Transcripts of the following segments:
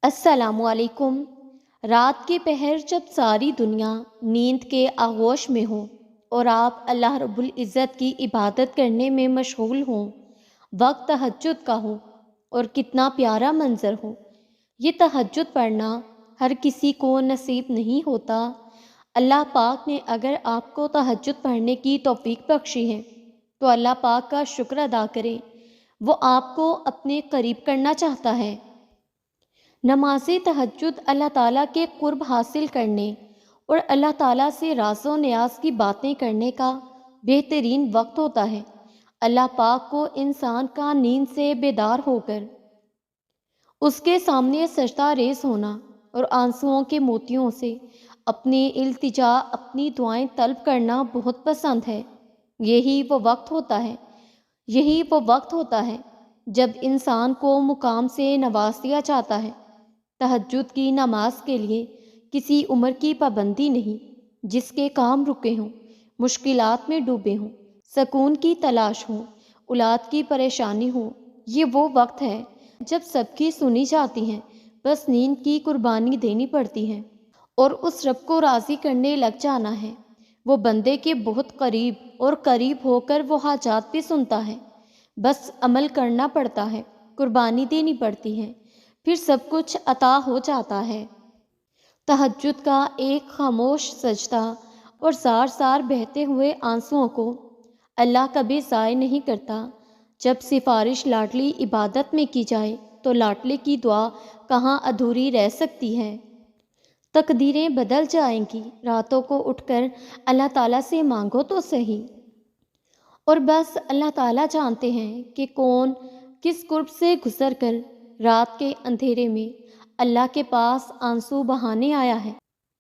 السلام علیکم۔ رات کے پہر جب ساری دنیا نیند کے آغوش میں ہو اور آپ اللہ رب العزت کی عبادت کرنے میں مشغول ہوں، وقت تہجد کا ہو اور کتنا پیارا منظر ہو۔ یہ تہجد پڑھنا ہر کسی کو نصیب نہیں ہوتا۔ اللہ پاک نے اگر آپ کو تہجد پڑھنے کی توفیق بخشی ہے تو اللہ پاک کا شکر ادا کریں۔ وہ آپ کو اپنے قریب کرنا چاہتا ہے۔ نماز تہجد اللہ تعالیٰ کے قرب حاصل کرنے اور اللہ تعالیٰ سے راز و نیاز کی باتیں کرنے کا بہترین وقت ہوتا ہے۔ اللہ پاک کو انسان کا نیند سے بیدار ہو کر اس کے سامنے سجدہ ریز ہونا اور آنسوؤں کے موتیوں سے اپنی التجا، اپنی دعائیں طلب کرنا بہت پسند ہے۔ یہی وہ وقت ہوتا ہے جب انسان کو مقام سے نواز دیا جاتا ہے۔ تہجد کی نماز کے لیے کسی عمر کی پابندی نہیں۔ جس کے کام رکے ہوں، مشکلات میں ڈوبے ہوں، سکون کی تلاش ہو، اولاد کی پریشانی ہو، یہ وہ وقت ہے جب سب کی سنی جاتی ہیں، بس نیند کی قربانی دینی پڑتی ہے اور اس رب کو راضی کرنے لگ جانا ہے۔ وہ بندے کے بہت قریب اور قریب ہو کر وہ حاجات بھی سنتا ہے، بس عمل کرنا پڑتا ہے، قربانی دینی پڑتی ہے، پھر سب کچھ عطا ہو جاتا ہے۔ تہجد کا ایک خاموش سجدہ اور زار زار بہتے ہوئے آنسوؤں کو اللہ کبھی ضائع نہیں کرتا۔ جب سفارش لاڈلی عبادت میں کی جائے تو لاڈلے کی دعا کہاں ادھوری رہ سکتی ہے۔ تقدیریں بدل جائیں گی، راتوں کو اٹھ کر اللہ تعالیٰ سے مانگو تو صحیح۔ اور بس اللہ تعالیٰ جانتے ہیں کہ کون کس قرب سے گزر کر رات کے اندھیرے میں اللہ کے پاس آنسو بہانے آیا ہے۔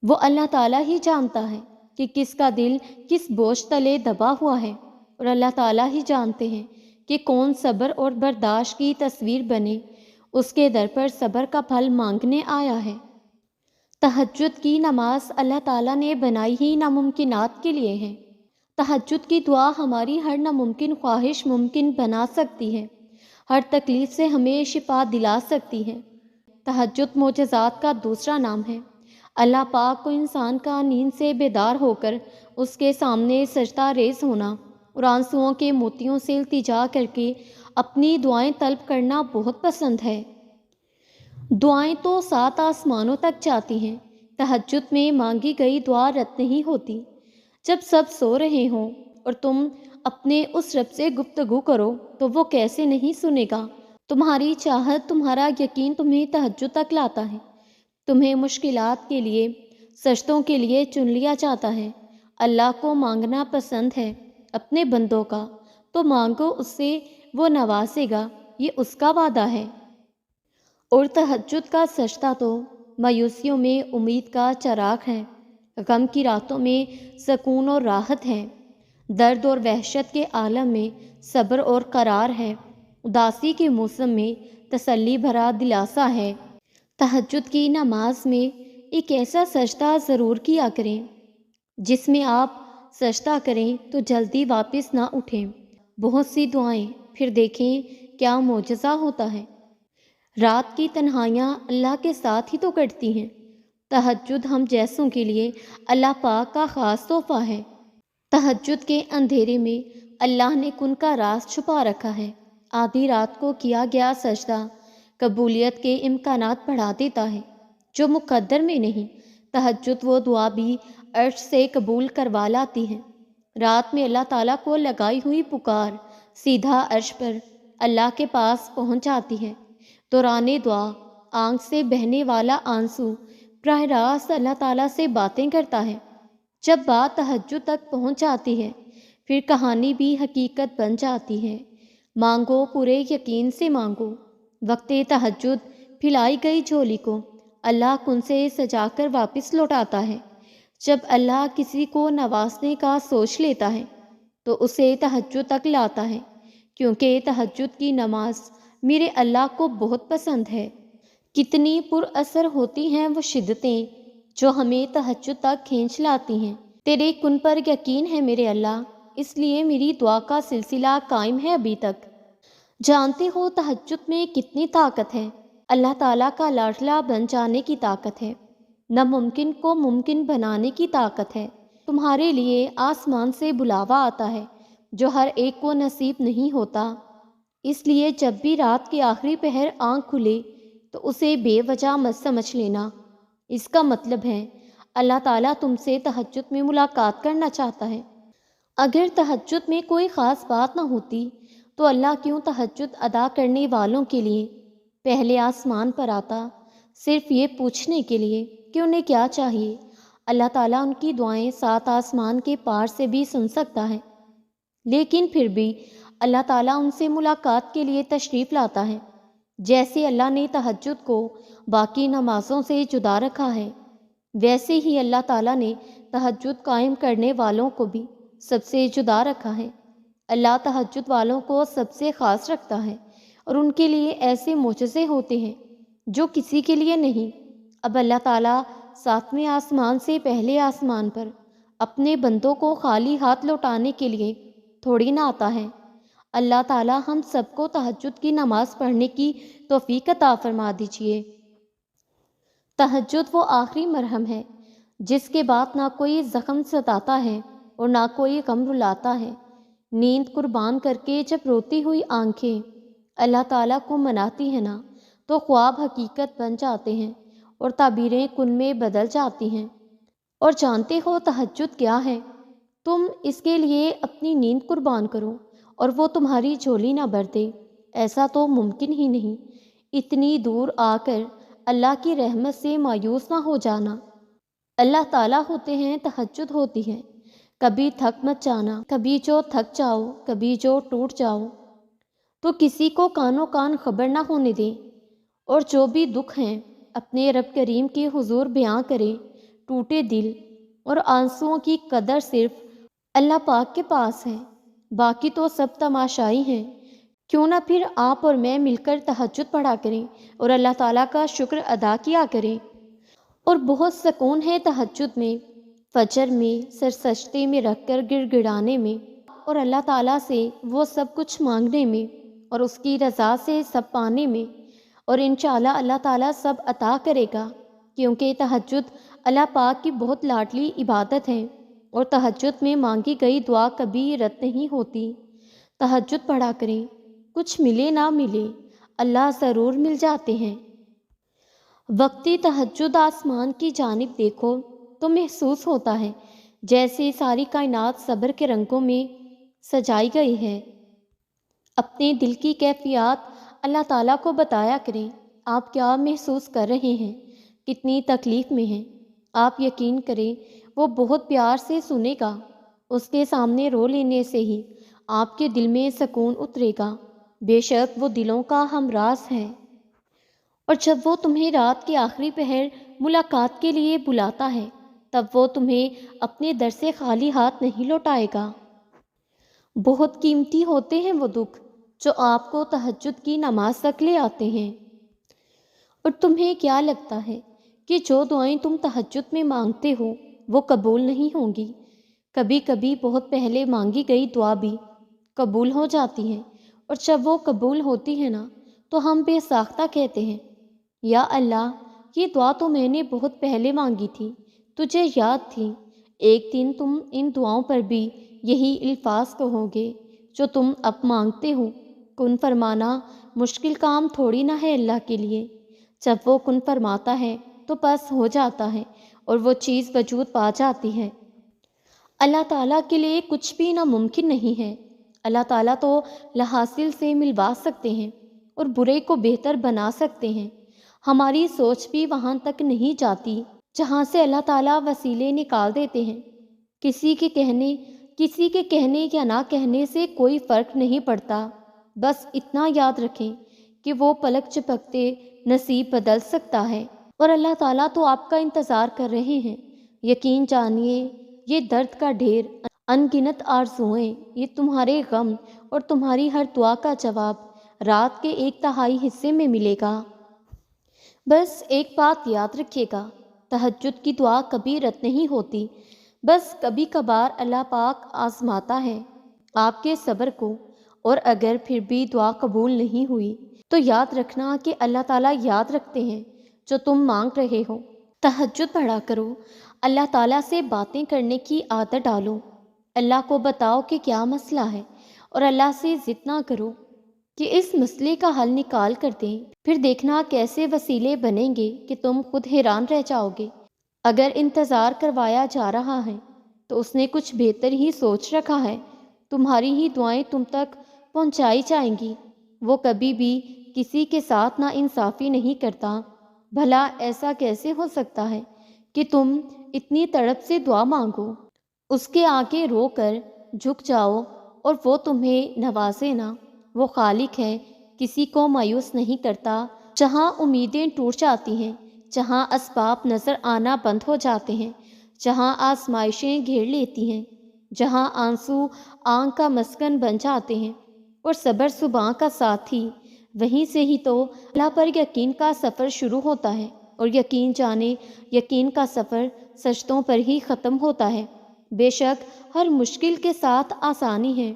وہ اللہ تعالیٰ ہی جانتا ہے کہ کس کا دل کس بوجھ تلے دبا ہوا ہے، اور اللہ تعالیٰ ہی جانتے ہیں کہ کون صبر اور برداشت کی تصویر بنے اس کے در پر صبر کا پھل مانگنے آیا ہے۔ تہجد کی نماز اللہ تعالیٰ نے بنائی ہی ناممکنات کے لیے ہے۔ تہجد کی دعا ہماری ہر ناممکن خواہش ممکن بنا سکتی ہے، ہر تکلیف سے ہمیں شفا دلا سکتی ہے۔ تہجد معجزات کا دوسرا نام ہے۔ اللہ پاک کو انسان کا نیند سے بیدار ہو کر اس کے سامنے سجدہ ریز ہونا اور آنسوؤں کے موتیوں سے التجا کر کے اپنی دعائیں طلب کرنا بہت پسند ہے۔ دعائیں تو 7 آسمانوں تک جاتی ہیں۔ تہجد میں مانگی گئی دعا رد نہیں ہوتی۔ جب سب سو رہے ہوں اور تم اپنے اس رب سے گفتگو کرو تو وہ کیسے نہیں سنے گا۔ تمہاری چاہت، تمہارا یقین تمہیں تہجد تک لاتا ہے۔ تمہیں مشکلات کے لیے، سجدوں کے لیے چن لیا جاتا ہے۔ اللہ کو مانگنا پسند ہے اپنے بندوں کا، تو مانگو اس سے، وہ نوازے گا، یہ اس کا وعدہ ہے۔ اور تہجد کا سجدہ تو مایوسیوں میں امید کا چراغ ہے، غم کی راتوں میں سکون اور راحت ہے، درد اور وحشت کے عالم میں صبر اور قرار ہے، اداسی کے موسم میں تسلی بھرا دلاسا ہے۔ تہجد کی نماز میں ایک ایسا سجدہ ضرور کیا کریں جس میں آپ سجدہ کریں تو جلدی واپس نہ اٹھیں۔ بہت سی دعائیں، پھر دیکھیں کیا معجزہ ہوتا ہے۔ رات کی تنہائیاں اللہ کے ساتھ ہی تو کٹتی ہیں۔ تہجد ہم جیسوں کے لیے اللہ پاک کا خاص تحفہ ہے۔ تہجد کے اندھیرے میں اللہ نے کن کا راز چھپا رکھا ہے۔ آدھی رات کو کیا گیا سجدہ قبولیت کے امکانات بڑھا دیتا ہے جو مقدر میں نہیں۔ تہجد وہ دعا بھی عرش سے قبول کروا لاتی ہے۔ رات میں اللہ تعالیٰ کو لگائی ہوئی پکار سیدھا عرش پر اللہ کے پاس پہنچ جاتی ہے۔ دوران دعا آنکھ سے بہنے والا آنسو براہ راست اللہ تعالیٰ سے باتیں کرتا ہے۔ جب بات تہجد تک پہنچ جاتی ہے پھر کہانی بھی حقیقت بن جاتی ہے۔ مانگو، پورے یقین سے مانگو۔ وقت تہجد پھیلائی گئی جھولی کو اللہ کن سے سجا کر واپس لوٹاتا ہے۔ جب اللہ کسی کو نوازنے کا سوچ لیتا ہے تو اسے تہجد تک لاتا ہے، کیونکہ تہجد کی نماز میرے اللہ کو بہت پسند ہے۔ کتنی پر اثر ہوتی ہیں وہ شدتیں جو ہمیں تہجد تک کھینچ لاتی ہیں۔ تیرے کن پر یقین ہے میرے اللہ، اس لیے میری دعا کا سلسلہ قائم ہے ابھی تک۔ جانتے ہو تہجد میں کتنی طاقت ہے۔ اللہ تعالیٰ کا لاڈلا بن جانے کی طاقت ہے، ناممکن کو ممکن بنانے کی طاقت ہے۔ تمہارے لیے آسمان سے بلاوا آتا ہے جو ہر ایک کو نصیب نہیں ہوتا، اس لیے جب بھی رات کے آخری پہر آنکھ کھلے تو اسے بے وجہ مت سمجھ لینا۔ اس کا مطلب ہے اللہ تعالیٰ تم سے تہجد میں ملاقات کرنا چاہتا ہے۔ اگر تہجد میں کوئی خاص بات نہ ہوتی تو اللہ کیوں تہجد ادا کرنے والوں کے لیے پہلے آسمان پر آتا، صرف یہ پوچھنے کے لیے کہ انہیں کیا چاہیے۔ اللہ تعالیٰ ان کی دعائیں 7 آسمان کے پار سے بھی سن سکتا ہے، لیکن پھر بھی اللہ تعالیٰ ان سے ملاقات کے لیے تشریف لاتا ہے۔ جیسے اللہ نے تہجد کو باقی نمازوں سے جدا رکھا ہے، ویسے ہی اللہ تعالیٰ نے تہجد قائم کرنے والوں کو بھی سب سے جدا رکھا ہے۔ اللہ تہجد والوں کو سب سے خاص رکھتا ہے اور ان کے لیے ایسے معجزے ہوتے ہیں جو کسی کے لیے نہیں۔ اب اللہ تعالیٰ 7ویں آسمان سے پہلے آسمان پر اپنے بندوں کو خالی ہاتھ لوٹانے کے لیے تھوڑی نہ آتا ہے۔ اللہ تعالیٰ ہم سب کو تہجد کی نماز پڑھنے کی توفیق عطا فرما دیجیے۔ تہجد وہ آخری مرہم ہے جس کے بعد نہ کوئی زخم ستاتا ہے اور نہ کوئی غم رلاتا ہے۔ نیند قربان کر کے جب روتی ہوئی آنکھیں اللہ تعالیٰ کو مناتی ہیں نا، تو خواب حقیقت بن جاتے ہیں اور تعبیریں کن میں بدل جاتی ہیں۔ اور جانتے ہو تہجد کیا ہے؟ تم اس کے لیے اپنی نیند قربان کرو اور وہ تمہاری جھولی نہ بھر دے، ایسا تو ممکن ہی نہیں۔ اتنی دور آ کر اللہ کی رحمت سے مایوس نہ ہو جانا۔ اللہ تعالیٰ ہوتے ہیں، تہجد ہوتی ہے۔ کبھی تھک مت جانا، کبھی جو تھک جاؤ، کبھی جو ٹوٹ جاؤ تو کسی کو کانوں کان خبر نہ ہونے دیں، اور جو بھی دکھ ہیں اپنے رب کریم کے حضور بیان کریں۔ ٹوٹے دل اور آنسوؤں کی قدر صرف اللہ پاک کے پاس ہے، باقی تو سب تماشائی ہیں۔ کیوں نہ پھر آپ اور میں مل کر تہجد پڑھا کریں اور اللہ تعالیٰ کا شکر ادا کیا کریں۔ اور بہت سکون ہے تہجد میں، فجر میں سر سجدے میں رکھ کر گڑ گڑانے میں، اور اللہ تعالیٰ سے وہ سب کچھ مانگنے میں اور اس کی رضا سے سب پانے میں، اور انشاءاللہ اللہ تعالیٰ سب عطا کرے گا، کیونکہ تہجد اللہ پاک کی بہت لاڈلی عبادت ہے اور تہجد میں مانگی گئی دعا کبھی رد نہیں ہوتی۔ تہجد پڑھا کریں، کچھ ملے نہ ملے اللہ ضرور مل جاتے ہیں۔ وقتی تہجد آسمان کی جانب دیکھو تو محسوس ہوتا ہے جیسے ساری کائنات صبر کے رنگوں میں سجائی گئی ہے۔ اپنے دل کی کیفیات اللہ تعالیٰ کو بتایا کریں، آپ کیا محسوس کر رہے ہیں، کتنی تکلیف میں ہیں۔ آپ یقین کریں وہ بہت پیار سے سنے گا۔ اس کے سامنے رو لینے سے ہی آپ کے دل میں سکون اترے گا، بے شک وہ دلوں کا ہمراز ہے۔ اور جب وہ تمہیں رات کے آخری پہر ملاقات کے لیے بلاتا ہے، تب وہ تمہیں اپنے در سے خالی ہاتھ نہیں لوٹائے گا۔ بہت قیمتی ہوتے ہیں وہ دکھ جو آپ کو تہجد کی نماز تک لے آتے ہیں۔ اور تمہیں کیا لگتا ہے کہ جو دعائیں تم تہجد میں مانگتے ہو وہ قبول نہیں ہوں گی؟ کبھی کبھی بہت پہلے مانگی گئی دعا بھی قبول ہو جاتی ہے، اور جب وہ قبول ہوتی ہے نا تو ہم بے ساختہ کہتے ہیں، یا اللہ یہ دعا تو میں نے بہت پہلے مانگی تھی، تجھے یاد تھی۔ ایک دن تم ان دعاؤں پر بھی یہی الفاظ کہو گے جو تم اب مانگتے ہو۔ کن فرمانا مشکل کام تھوڑی نہ ہے اللہ کے لیے۔ جب وہ کن فرماتا ہے تو بس ہو جاتا ہے اور وہ چیز وجود پا جاتی ہے۔ اللہ تعالیٰ کے لیے کچھ بھی ناممکن نہیں ہے۔ اللہ تعالیٰ تو لاحاصل سے ملوا سکتے ہیں اور برے کو بہتر بنا سکتے ہیں۔ ہماری سوچ بھی وہاں تک نہیں جاتی جہاں سے اللہ تعالیٰ وسیلے نکال دیتے ہیں۔ کسی کے کہنے یا نہ کہنے سے کوئی فرق نہیں پڑتا، بس اتنا یاد رکھیں کہ وہ پلک جھپکتے نصیب بدل سکتا ہے، اور اللہ تعالیٰ تو آپ کا انتظار کر رہے ہیں۔ یقین جانیے یہ درد کا ڈھیر، ان گنت آرزوئیں، یہ تمہارے غم اور تمہاری ہر دعا کا جواب رات کے 1/3 حصے میں ملے گا۔ بس ایک بات یاد رکھیے گا، تہجد کی دعا کبھی رد نہیں ہوتی، بس کبھی کبھار اللہ پاک آزماتا ہے آپ کے صبر کو اور اگر پھر بھی دعا قبول نہیں ہوئی تو یاد رکھنا کہ اللہ تعالیٰ یاد رکھتے ہیں جو تم مانگ رہے ہو۔ تہجد پڑھا کرو، اللہ تعالیٰ سے باتیں کرنے کی عادت ڈالو، اللہ کو بتاؤ کہ کیا مسئلہ ہے اور اللہ سے ضد نہ کرو کہ اس مسئلے کا حل نکال کر دیں، پھر دیکھنا کیسے وسیلے بنیں گے کہ تم خود حیران رہ جاؤ گے۔ اگر انتظار کروایا جا رہا ہے تو اس نے کچھ بہتر ہی سوچ رکھا ہے، تمہاری ہی دعائیں تم تک پہنچائی جائیں گی۔ وہ کبھی بھی کسی کے ساتھ نا انصافی نہیں کرتا۔ بھلا ایسا کیسے ہو سکتا ہے کہ تم اتنی تڑپ سے دعا مانگو، اس کے آگے رو کر جھک جاؤ اور وہ تمہیں نوازے نا؟ وہ خالق ہے، کسی کو مایوس نہیں کرتا۔ جہاں امیدیں ٹوٹ جاتی ہیں، جہاں اسباب نظر آنا بند ہو جاتے ہیں، جہاں آزمائشیں گھیر لیتی ہیں، جہاں آنسو آنکھ کا مسکن بن جاتے ہیں اور صبر صبح کا ساتھی، وہیں سے ہی تو اللہ پر یقین کا سفر شروع ہوتا ہے، اور یقین جانے یقین کا سفر سجدوں پر ہی ختم ہوتا ہے۔ بے شک ہر مشکل کے ساتھ آسانی ہے۔